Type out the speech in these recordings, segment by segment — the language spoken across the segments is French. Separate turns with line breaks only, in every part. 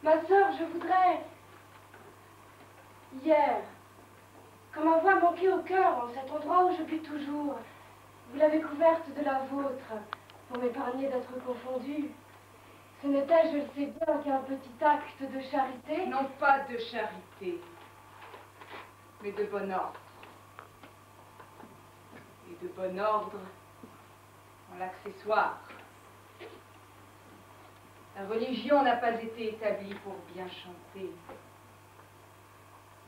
Ma sœur, je voudrais... Hier, quand ma voix manquait au cœur, en cet endroit où je bute toujours, vous l'avez couverte de la vôtre, pour m'épargner d'être confondue. Ce n'était, je le sais bien, qu'un petit acte de charité.
Non pas de charité, mais de bon ordre. Et de bon ordre en l'accessoire. La religion n'a pas été établie pour bien chanter,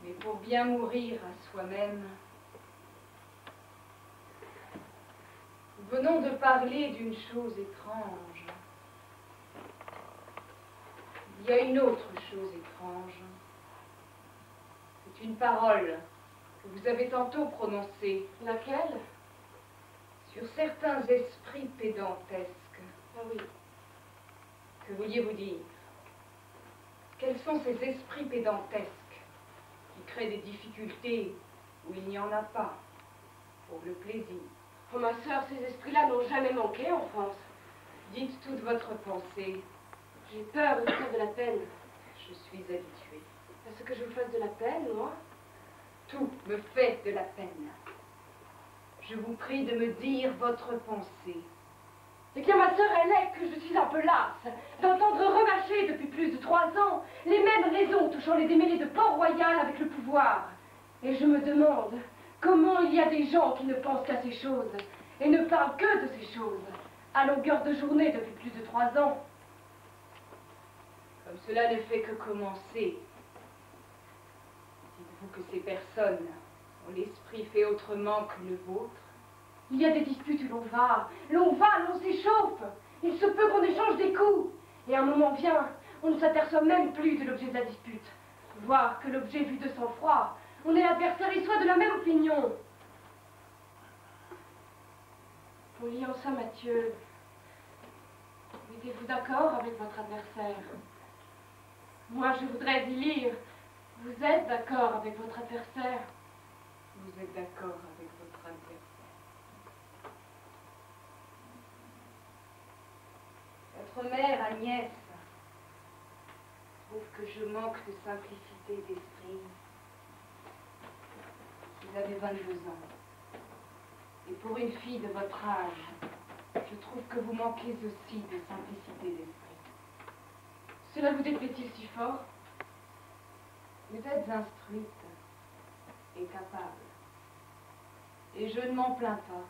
mais pour bien mourir à soi-même. Nous venons de parler d'une chose étrange. Il y a une autre chose étrange. C'est une parole que vous avez tantôt prononcée.
Laquelle?
Sur certains esprits pédantesques.
Ah oui.
Que vouliez-vous dire? Quels sont ces esprits pédantesques qui créent des difficultés où il n'y en a pas, pour le plaisir?
Oh ma sœur, ces esprits-là n'ont jamais manqué en France.
Dites toute votre pensée.
J'ai peur de vous faire de la peine.
Je suis habituée.
Est-ce que je vous fasse de la peine, moi?
Tout me fait de la peine. Je vous prie de me dire votre pensée.
Eh bien, ma sœur, elle est que je suis un peu lasse d'entendre remâcher depuis plus de 3 ans les mêmes raisons touchant les démêlés de Port-Royal avec le pouvoir. Et je me demande comment il y a des gens qui ne pensent qu'à ces choses et ne parlent que de ces choses à longueur de journée depuis plus de 3 ans.
Comme cela ne fait que commencer, dites-vous que ces personnes ont l'esprit fait autrement que le vôtre?
Il y a des disputes où l'on s'échauffe. Il se peut qu'on échange des coups. Et un moment vient, on ne s'aperçoit même plus de l'objet de la dispute. Voire que l'objet vu de sang-froid, on est adversaire et soit de la même opinion. En liant ça, Mathieu, mettez-vous d'accord avec votre adversaire? Moi, je voudrais y lire. Vous êtes d'accord avec votre adversaire?
Vous êtes d'accord avec votre adversaire? Votre mère, Agnès, trouve que je manque de simplicité d'esprit. Vous avez 22 ans. Et pour une fille de votre âge, je trouve que vous manquez aussi de simplicité d'esprit.
Cela vous déplaît-il si fort?
Vous êtes instruite et capable. Et je ne m'en plains pas.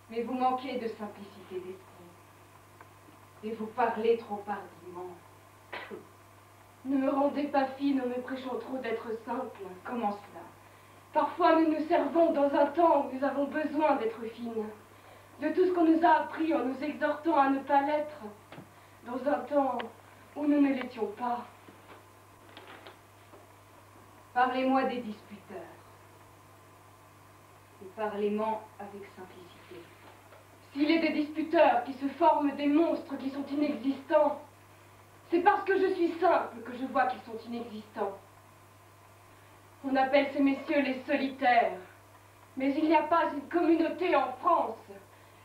Mais vous manquez de simplicité d'esprit. Et vous parlez trop hardiment.
Ne me rendez pas fine en me prêchant trop d'être simple.
Comment cela?
Parfois, nous nous servons dans un temps où nous avons besoin d'être fines. De tout ce qu'on nous a appris en nous exhortant à ne pas l'être. Dans un temps où nous ne l'étions pas.
Parlez-moi des disputeurs. Et parlez-moi avec simplicité.
S'il est des disputeurs qui se forment des monstres qui sont inexistants, c'est parce que je suis simple que je vois qu'ils sont inexistants. On appelle ces messieurs les solitaires, mais il n'y a pas une communauté en France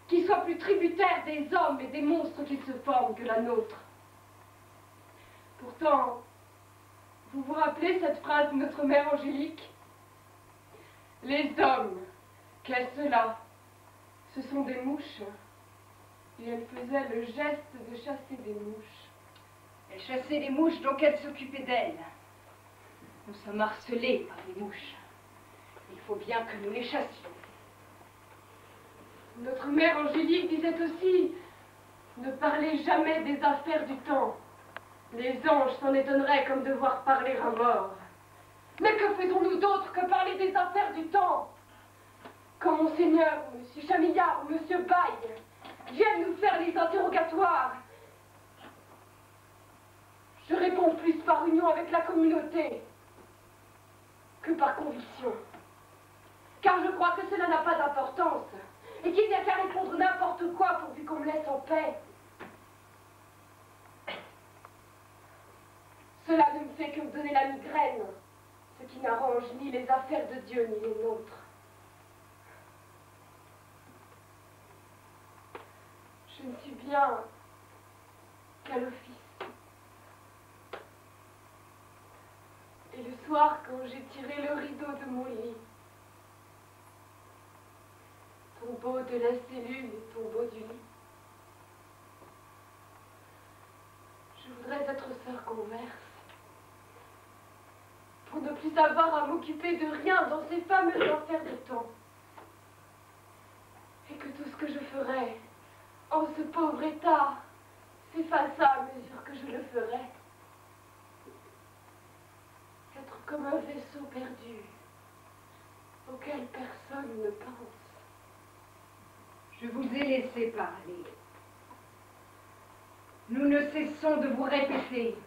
qui soit plus tributaire des hommes et des monstres qu'ils se forment que la nôtre. Pourtant, vous vous rappelez cette phrase de notre mère Angélique? Les hommes, qu'est-ce cela? Ce sont des mouches. Et elle faisait le geste de chasser des mouches.
Elle chassait les mouches, donc elle s'occupait d'elles. Nous sommes harcelés par les mouches. Il faut bien que nous les chassions.
Notre mère Angélique disait aussi, ne parlez jamais des affaires du temps. Les anges s'en étonneraient comme de voir parler un mort. Mais que faisons-nous d'autre que parler des affaires du temps? Quand Monseigneur, ou M. Chamillard, ou M. Baille viennent nous faire les interrogatoires, je réponds plus par union avec la communauté que par conviction. Car je crois que cela n'a pas d'importance et qu'il n'y a qu'à répondre n'importe quoi pourvu qu'on me laisse en paix. Cela ne me fait que me donner la migraine, ce qui n'arrange ni les affaires de Dieu ni les nôtres. Je ne suis bien qu'à l'office. soir quand j'ai tiré le rideau de mon lit. Tombeau de la cellule et tombeau du lit. Je voudrais être sœur converse, pour ne plus avoir à m'occuper de rien dans ces fameux enfers de temps. Et que tout ce que je ferais en ce pauvre état s'effaçât à mesure que je le ferais. Être comme un vaisseau perdu, auquel personne ne pense.
Je vous ai laissé parler. Nous ne cessons de vous répéter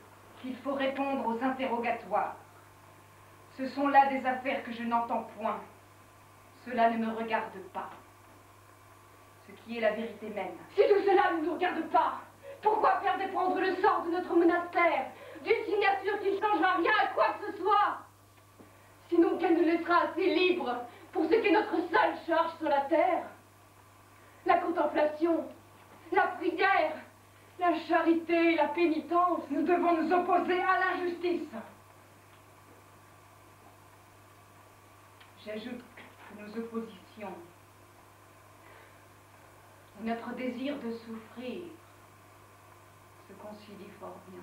qu'il faut répondre aux interrogatoires. Ce sont là des affaires que je n'entends point. Cela ne me regarde pas. Ce qui est la vérité même.
Si tout cela ne nous regarde pas, pourquoi faire dépendre le sort de notre monastère d'une signature qui ne changera rien à quoi que ce soit? Sinon qu'elle nous laissera assez libres pour ce qui est notre seule charge sur la terre. La contemplation, la prière, la charité, la pénitence.
Nous devons nous opposer à l'injustice. J'ajoute que nos oppositions et notre désir de souffrir se concilient fort bien.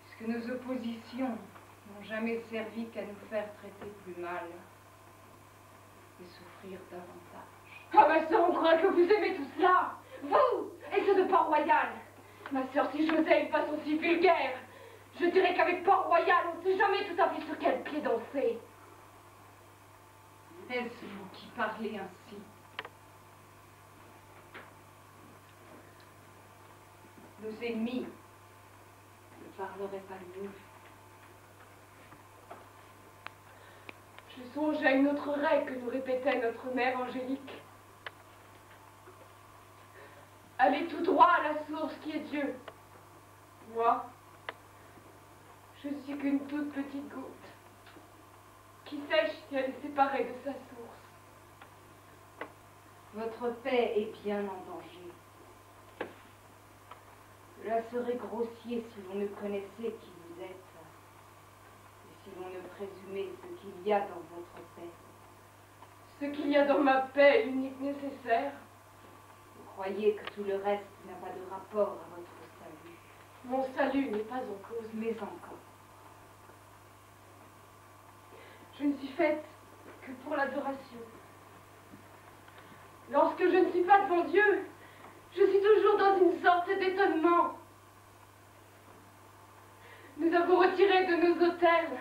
Puisque nos oppositions n'ont jamais servi qu'à nous faire traiter plus mal et souffrir davantage.
Ah, ma sœur, on croit que vous aimez tout cela. Vous et ceux de Port-Royal. Ma sœur, si j'osais une façon si vulgaire, je dirais qu'avec Port-Royal, on ne sait jamais tout à fait sur quel pied danser.
Est-ce vous qui parlez ainsi? Nos ennemis ne parleraient pas de nous.
Je songe à une autre règle que nous répétait notre mère Angélique. Allez tout droit à la source qui est Dieu. Moi, je ne suis qu'une toute petite goutte qui sèche si elle est séparée de sa source.
Votre paix est bien en danger. Cela serait grossier si l'on ne connaissait qui vous êtes et si l'on ne présumait ce qu'il y a dans votre paix.
Ce qu'il y a dans ma paix est l'unique nécessaire.
Vous croyez que tout le reste n'a pas de rapport à votre salut.
Mon salut n'est pas en cause.
Mais encore.
Je ne suis faite que pour l'adoration. Lorsque je ne suis pas devant Dieu, je suis toujours dans une sorte d'étonnement. Nous avons retiré de nos autels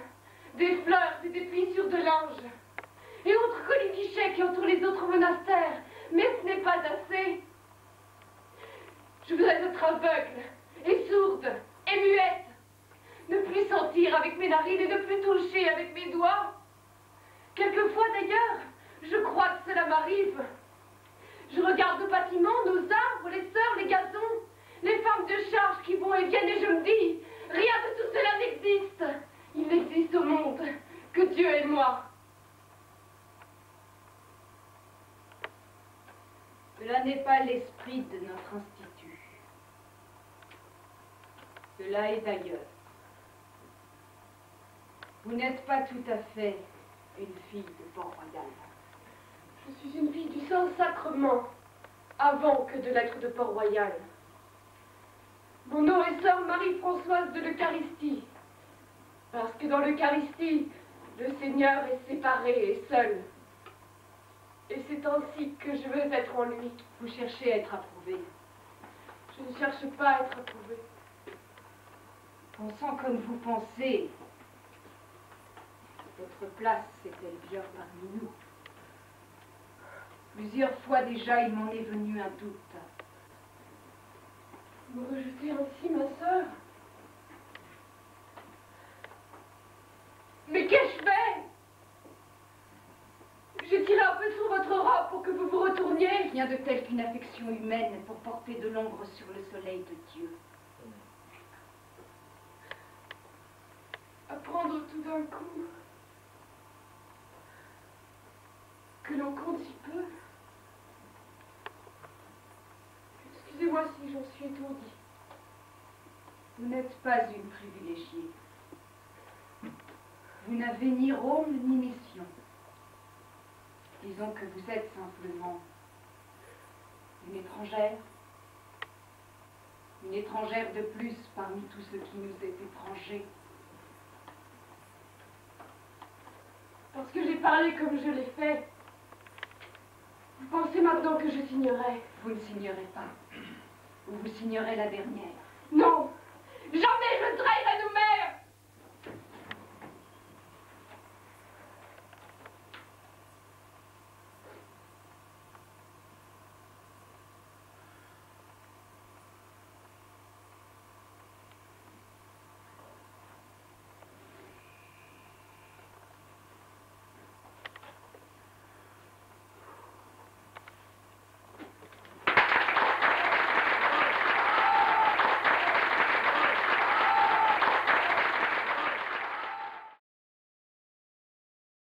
des fleurs et des plissures de linge et autres colifichets qui entourent les autres monastères, mais ce n'est pas assez. Je voudrais être aveugle et sourde et muette, ne plus sentir avec mes narines et ne plus toucher avec mes doigts. Quelquefois d'ailleurs, je crois que cela m'arrive. Je regarde nos bâtiments, nos arbres, les sœurs, les gazons, les femmes de charge qui vont et viennent et je me dis, rien de tout cela n'existe. Il n'existe au monde que Dieu et moi.
Cela n'est pas l'esprit de notre institut. Cela est d'ailleurs. Vous n'êtes pas tout à fait une fille de Port-Royal.
Je suis une fille du Saint-Sacrement, avant que de l'être de Port-Royal. Mon nom est sœur Marie-Françoise de l'Eucharistie, parce que dans l'Eucharistie, le Seigneur est séparé et seul. Et c'est ainsi que je veux être en lui.
Vous cherchez à être approuvée.
Je ne cherche pas à être approuvée.
Pensant comme vous pensez, votre place est-elle bien parmi nous? Plusieurs fois déjà, il m'en est venu un doute.
Me rejeter ainsi, ma sœur? Mais qu'ai-je fait? J'ai tiré un peu sur votre robe pour que vous vous retourniez.
Rien de tel qu'une affection humaine pour porter de l'ombre sur le soleil de Dieu.
Apprendre tout d'un coup que l'on compte si peu. Excusez-moi si j'en suis étourdie.
Vous n'êtes pas une privilégiée. Vous n'avez ni rôle ni mission. Disons que vous êtes simplement une étrangère. Une étrangère de plus parmi tous ceux qui nous est étrangers.
Parce que j'ai parlé comme je l'ai fait, vous pensez maintenant que je signerai?
Vous ne signerez pas. Ou vous signerez la dernière.
Non! Jamais je trahirai nos mères!